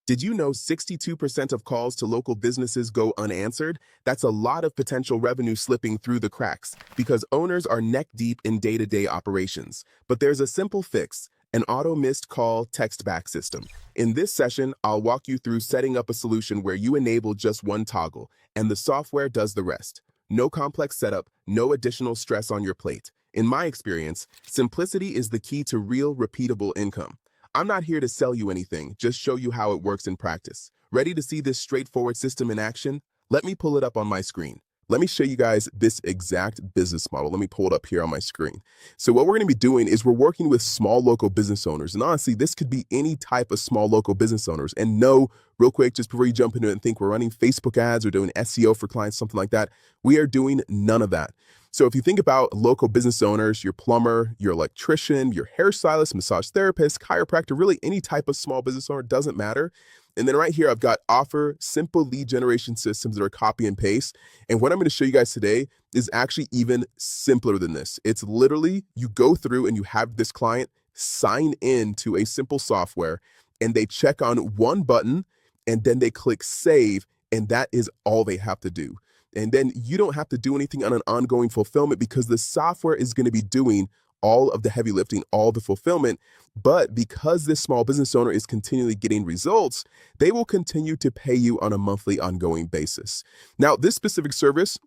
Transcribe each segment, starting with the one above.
Did you know 62% of calls to local businesses go unanswered? That's a lot of potential revenue slipping through the cracks because owners are neck deep in day-to-day operations. But there's a simple fix, an auto missed call text back system. In this session, I'll walk you through setting up a solution where you enable just one toggle and the software does the rest. No complex setup, no additional stress on your plate. In my experience, simplicity is the key to real, repeatable income. I'm not here to sell you anything, just show you how it works in practice. Ready to see this straightforward system in action? Let me pull it up on my screen. Let me show you guys this exact business model. Let me pull it up here on my screen. So what we're going to be doing is we're working with small local business owners. And honestly, this could be any type of small local business owners. And no, real quick, just before you jump into it and think we're running Facebook ads or doing SEO for clients, something like that, we are doing none of that. So if you think about local business owners, your plumber, your electrician, your hairstylist, massage therapist, chiropractor, really any type of small business owner, doesn't matter. And then right here, I've got offer simple lead generation systems that are copy and paste. And what I'm going to show you guys today is actually even simpler than this. It's literally you go through and you have this client sign in to a simple software and they check on one button and then they click save. And that is all they have to do. And then you don't have to do anything on an ongoing fulfillment because the software is going to be doing all of the heavy lifting, all the fulfillment. But because this small business owner is continually getting results, they will continue to pay you on a monthly ongoing basis. Now, this specific service,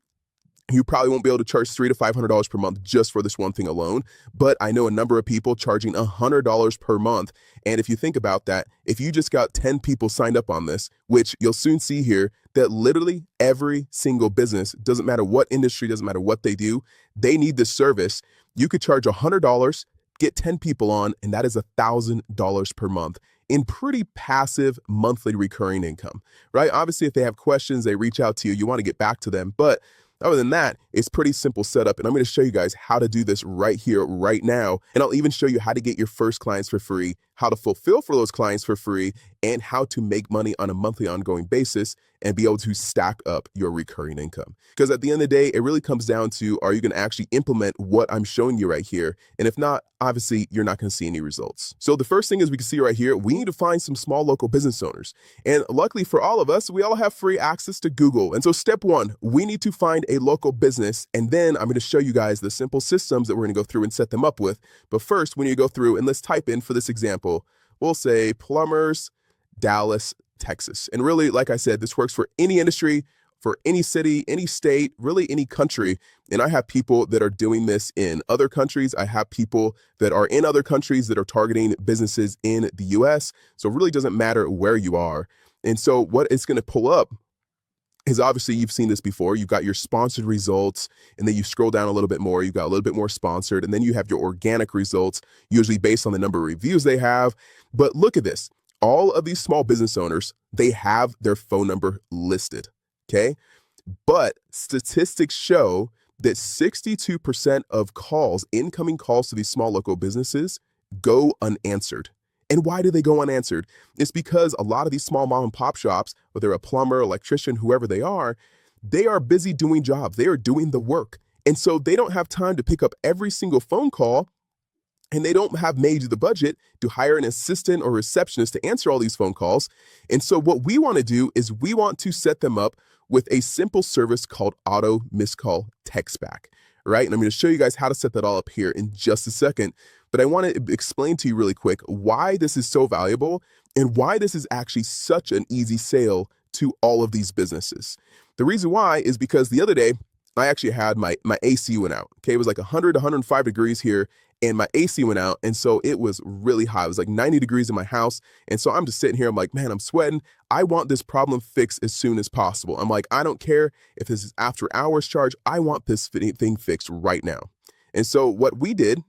you probably won't be able to charge $300 to $500 per month just for this one thing alone. But I know a number of people charging $100 per month. And if you think about that, if you just got 10 people signed up on this, which you'll soon see here, that literally every single business, doesn't matter what industry, doesn't matter what they do, they need this service. You could charge $100, get 10 people on, and that is $1,000 per month in pretty passive monthly recurring income, right? Obviously, if they have questions, they reach out to you, you want to get back to them. But other than that, it's pretty simple setup. And I'm going to show you guys how to do this right here, right now. And I'll even show you how to get your first clients for free, how to fulfill for those clients for free, and how to make money on a monthly ongoing basis and be able to stack up your recurring income. Because at the end of the day, it really comes down to, are you going to actually implement what I'm showing you right here? And if not, obviously, you're not going to see any results. So the first thing is we can see right here, we need to find some small local business owners. And luckily for all of us, we all have free access to Google. And so step one, we need to find a local business. And then I'm going to show you guys the simple systems that we're going to go through and set them up with. But first, we need to go through and let's type in for this example, we'll say plumbers, Dallas, Texas. And really, like I said, this works for any industry, for any city, any state, really any country. And I have people that are doing this in other countries. I have people that are in other countries that are targeting businesses in the US. So it really doesn't matter where you are. And so what it's going to pull up is obviously you've seen this before. You've got your sponsored results, and then you scroll down a little bit more. You've got a little bit more sponsored, and then you have your organic results, usually based on the number of reviews they have. But look at this. All of these small business owners, they have their phone number listed, okay? But statistics show that 62% of calls, incoming calls to these small local businesses, go unanswered. And why do they go unanswered? It's because a lot of these small mom and pop shops, whether they're a plumber, electrician, whoever they are busy doing jobs. They are doing the work. And so they don't have time to pick up every single phone call, and they don't have made the budget to hire an assistant or receptionist to answer all these phone calls. And so what we want to do is we want to set them up with a simple service called auto missed call text back, right? And I'm going to show you guys how to set that all up here in just a second. But I want to explain to you really quick why this is so valuable and why this is actually such an easy sale to all of these businesses. The reason why is because the other day, I actually had my AC went out. Okay, it was like 100, 105 degrees here, and my AC went out, and so it was really hot. It was like 90 degrees in my house, and so I'm just sitting here. I'm like, man, I'm sweating. I want this problem fixed as soon as possible. I'm like, I don't care if this is after hours charge. I want this thing fixed right now. And so what we did,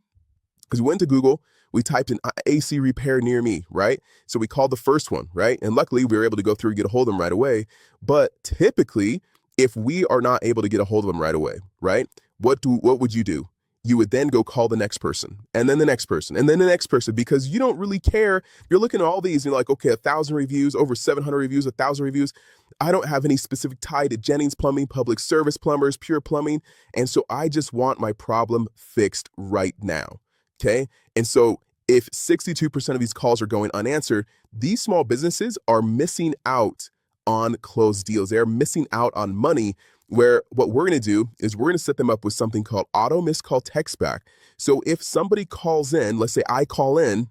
because we went to Google, we typed in AC repair near me, right? So we called the first one, right? And luckily, we were able to go through and get a hold of them right away. But typically, if we are not able to get a hold of them right away, right? What would you do? You would then go call the next person, and then the next person, and then the next person, because you don't really care. You're looking at all these, and you're like, okay, 1,000 reviews, over 700 reviews, 1,000 reviews. I don't have any specific tie to Jennings Plumbing, Public Service Plumbers, Pure Plumbing, and so I just want my problem fixed right now, okay? And so if 62% of these calls are going unanswered, these small businesses are missing out on closed deals. They're missing out on money, where what we're going to do is we're going to set them up with something called auto missed call text back. So if somebody calls in, let's say I call in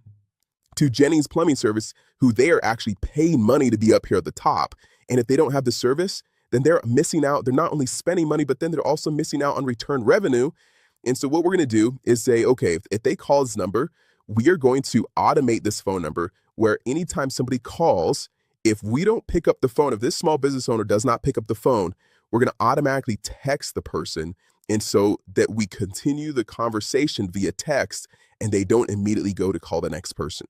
to Jennings Plumbing Service, who they are actually paying money to be up here at the top, and if they don't have the service, then they're missing out. They're not only spending money, but then they're also missing out on return revenue. And so what we're going to do is say, okay, if they call this number, we are going to automate this phone number where anytime somebody calls, if we don't pick up the phone, if this small business owner does not pick up the phone, we're going to automatically text the person. And so that we continue the conversation via text and they don't immediately go to call the next person.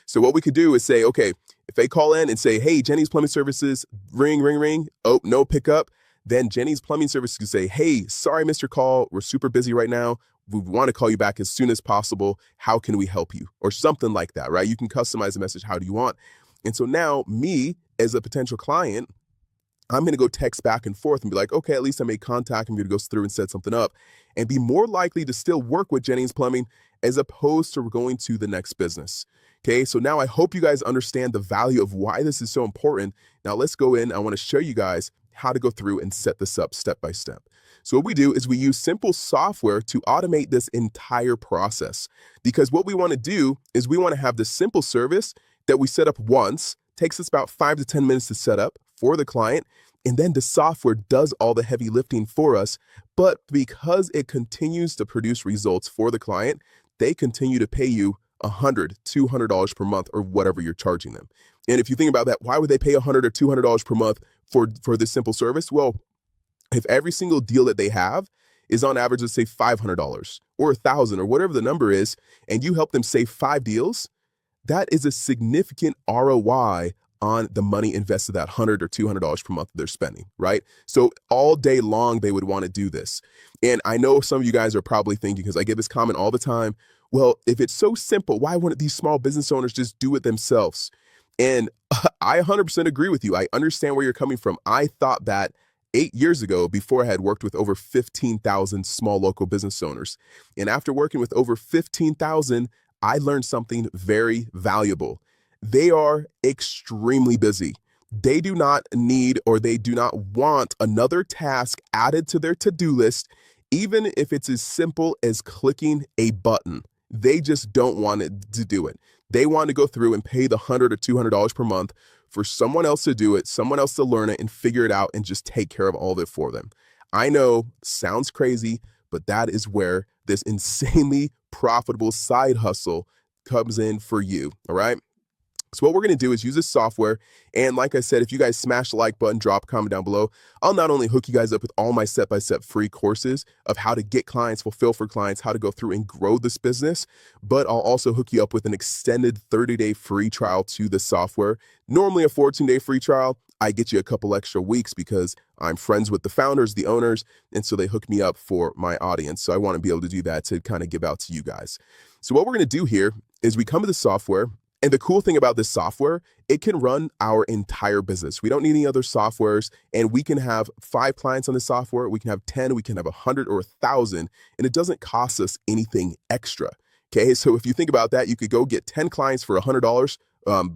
So what we could do is say, okay, if they call in and say, hey, Jennings Plumbing Services, ring, ring, ring. Oh, no pickup. Then Jennings Plumbing Services could say, hey, sorry, Mr. Call. We're super busy right now. We want to call you back as soon as possible. How can we help you? Or something like that, right? You can customize the message. How do you want? And so now me as a potential client, I'm going to go text back and forth and be like, okay, at least I made contact. I'm going to go through and set something up and be more likely to still work with Jennings Plumbing as opposed to going to the next business. Okay, so now I hope you guys understand the value of why this is so important. Now let's go in. I want to show you guys how to go through and set this up step by step. So what we do is we use simple software to automate this entire process, because what we want to do is we want to have this simple service that we set up once, takes us about 5 to 10 minutes to set up for the client, and then the software does all the heavy lifting for us. But because it continues to produce results for the client, they continue to pay you $100, $200 per month or whatever you're charging them. And if you think about that, why would they pay $100 or $200 per month for this simple service? Well, if every single deal that they have is on average, let's say $500 or $1,000 or whatever the number is, and you help them save 5 deals, that is a significant ROI on the money invested, that $100 or $200 per month they're spending, right? So all day long, they would want to do this. And I know some of you guys are probably thinking, because I get this comment all the time, well, if it's so simple, why wouldn't these small business owners just do it themselves? And I 100% agree with you. I understand where you're coming from. I thought that 8 years ago, before I had worked with over 15,000 small local business owners. And after working with over 15,000, I learned something very valuable. They are extremely busy. They do not need, or they do not want, another task added to their to-do list, even if it's as simple as clicking a button. They just don't want it to do it. They want to go through and pay the $100 or $200 per month for someone else to do it, someone else to learn it and figure it out and just take care of all of it for them. I know, sounds crazy, but that is where this insanely profitable side hustle comes in for you, all right? So what we're going to do is use this software. And like I said, if you guys smash the like button, drop a comment down below, I'll not only hook you guys up with all my step-by-step free courses of how to get clients, fulfill for clients, how to go through and grow this business, but I'll also hook you up with an extended 30-day free trial to the software. Normally a 14-day free trial. I get you a couple extra weeks because I'm friends with the founders, the owners, and so they hook me up for my audience. So I want to be able to do that to kind of give out to you guys. So what we're going to do here is we come to the software. And the cool thing about this software, it can run our entire business. We don't need any other softwares, and we can have 5 clients on the software. We can have 10, we can have 100 or 1,000, and it doesn't cost us anything extra. Okay, so if you think about that, you could go get 10 clients for $100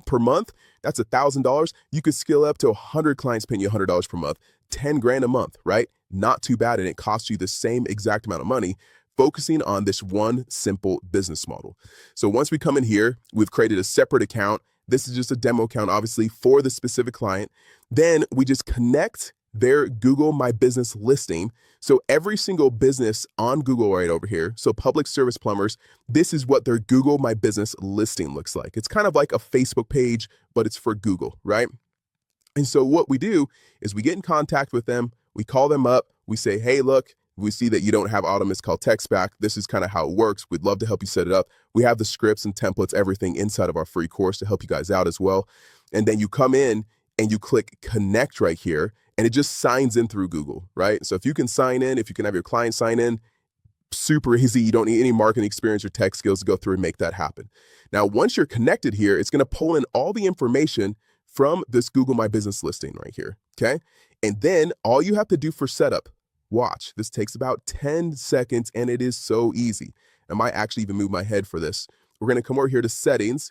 per month. That's $1,000. You could scale up to 100 clients paying you $100 per month, 10 grand a month, right? Not too bad, and it costs you the same exact amount of money, focusing on this one simple business model. So once we come in here, we've created a separate account. This is just a demo account, obviously, for the specific client. Then we just connect their Google My Business listing. So every single business on Google right over here, so public service plumbers, this is what their Google My Business listing looks like. It's kind of like a Facebook page, but it's for Google, right? And so what we do is we get in contact with them. We call them up. We say, hey, look, we see that you don't have auto missed call text back. This is kind of how it works. We'd love to help you set it up. We have the scripts and templates, everything inside of our free course to help you guys out as well. And then you come in and you click connect right here, and it just signs in through Google, right? So if you can sign in, if you can have your client sign in, super easy. You don't need any marketing experience or tech skills to go through and make that happen. Now, once you're connected here, it's going to pull in all the information from this Google My Business listing right here, okay? And then all you have to do for setup, watch, this takes about 10 seconds and it is so easy. I might actually even move my head for this we're going to come over here to settings.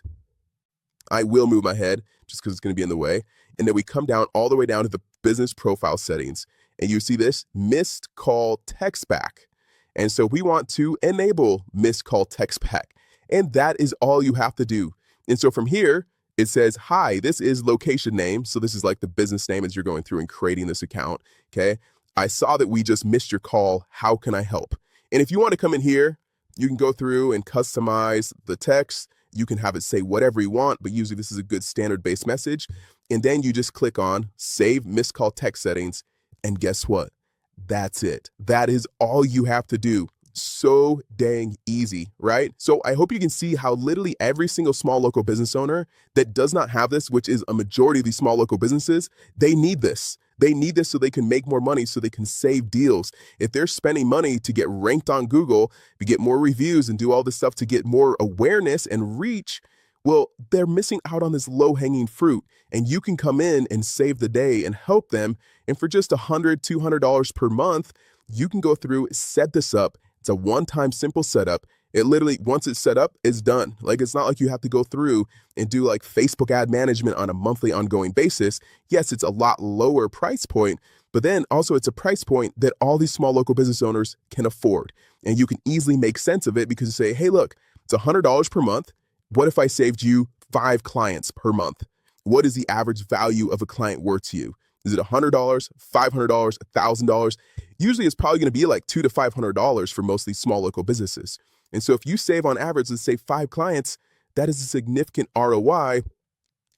I will move my head just because it's going to be in the way. And then we come down all the way down to the business profile settings. And you see this missed call text back. And so we want to enable missed call text back. And that is all you have to do. And so from here, it says, hi, this is location name. So this is like the business name as you're going through and creating this account. Okay. I saw that we just missed your call. How can I help? And if you want to come in here, you can go through and customize the text. You can have it say whatever you want, but usually this is a good standard base message. And then you just click on save missed call text settings. And guess what? That's it. That is all you have to do. So dang easy, right? So I hope you can see how literally every single small local business owner that does not have this, which is a majority of these small local businesses, they need this. They need this so they can make more money, so they can save deals. If they're spending money to get ranked on Google, to get more reviews and do all this stuff to get more awareness and reach, well, they're missing out on this low-hanging fruit. And you can come in and save the day and help them. And for just $100, $200 per month, you can go through, set this up. It's a one-time simple setup. It literally, once it's set up, it's done. Like, it's not like you have to go through and do like Facebook ad management on a monthly ongoing basis. Yes, it's a lot lower price point, but then also it's a price point that all these small local business owners can afford. And you can easily make sense of it because you say, hey, look, it's $100 per month. What if I saved you 5 clients per month? What is the average value of a client worth to you? Is it $100, $500, $1,000? Usually it's probably going to be like $200 to $500 for most of these small local businesses. And so if you save on average, let's say 5 clients, that is a significant ROI.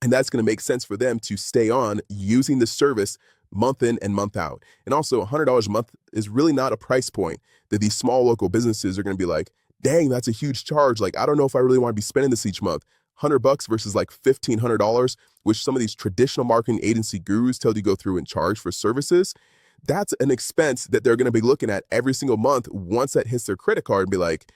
And that's going to make sense for them to stay on using the service month in and month out. And also $100 a month is really not a price point that these small local businesses are going to be like, dang, that's a huge charge. Like, I don't know if I really want to be spending this each month. $100 versus like $1,500, which some of these traditional marketing agency gurus tell you to go through and charge for services. That's an expense that they're going to be looking at every single month once that hits their credit card and be like,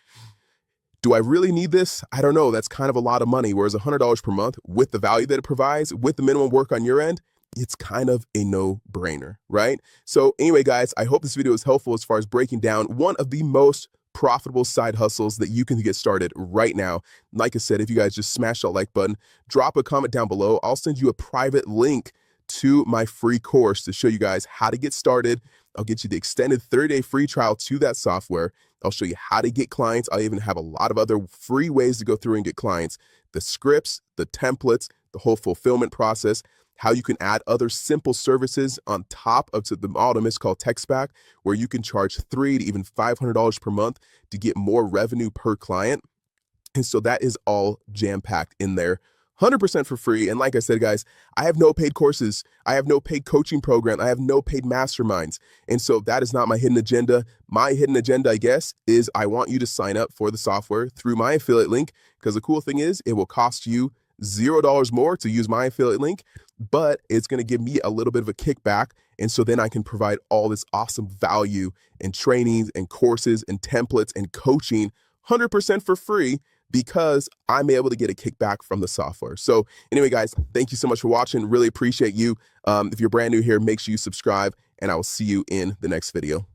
do I really need this? I don't know. That's kind of a lot of money. Whereas $100 per month with the value that it provides, with the minimum work on your end, it's kind of a no-brainer, right? So anyway, guys, I hope this video is helpful as far as breaking down one of the most profitable side hustles that you can get started right now. Like I said, if you guys just smash that like button, drop a comment down below. I'll send you a private link to my free course to show you guys how to get started. I'll get you the extended 30-day free trial to that software. I'll show you how to get clients. I even have a lot of other free ways to go through and get clients. The scripts, the templates, the whole fulfillment process, how you can add other simple services on top of the model missed call text back, where you can charge $300 to even $500 per month to get more revenue per client. And so that is all jam-packed in there, 100% for free. And like I said, guys, I have no paid courses. I have no paid coaching program. I have no paid masterminds. And so that is not my hidden agenda. My hidden agenda, I guess, is I want you to sign up for the software through my affiliate link, because the cool thing is it will cost you $0 more to use my affiliate link, but it's going to give me a little bit of a kickback. And so then I can provide all this awesome value and trainings and courses and templates and coaching 100% for free, because I'm able to get a kickback from the software. So anyway, guys, thank you so much for watching. Really appreciate you. If you're brand new here, make sure you subscribe, and I will see you in the next video.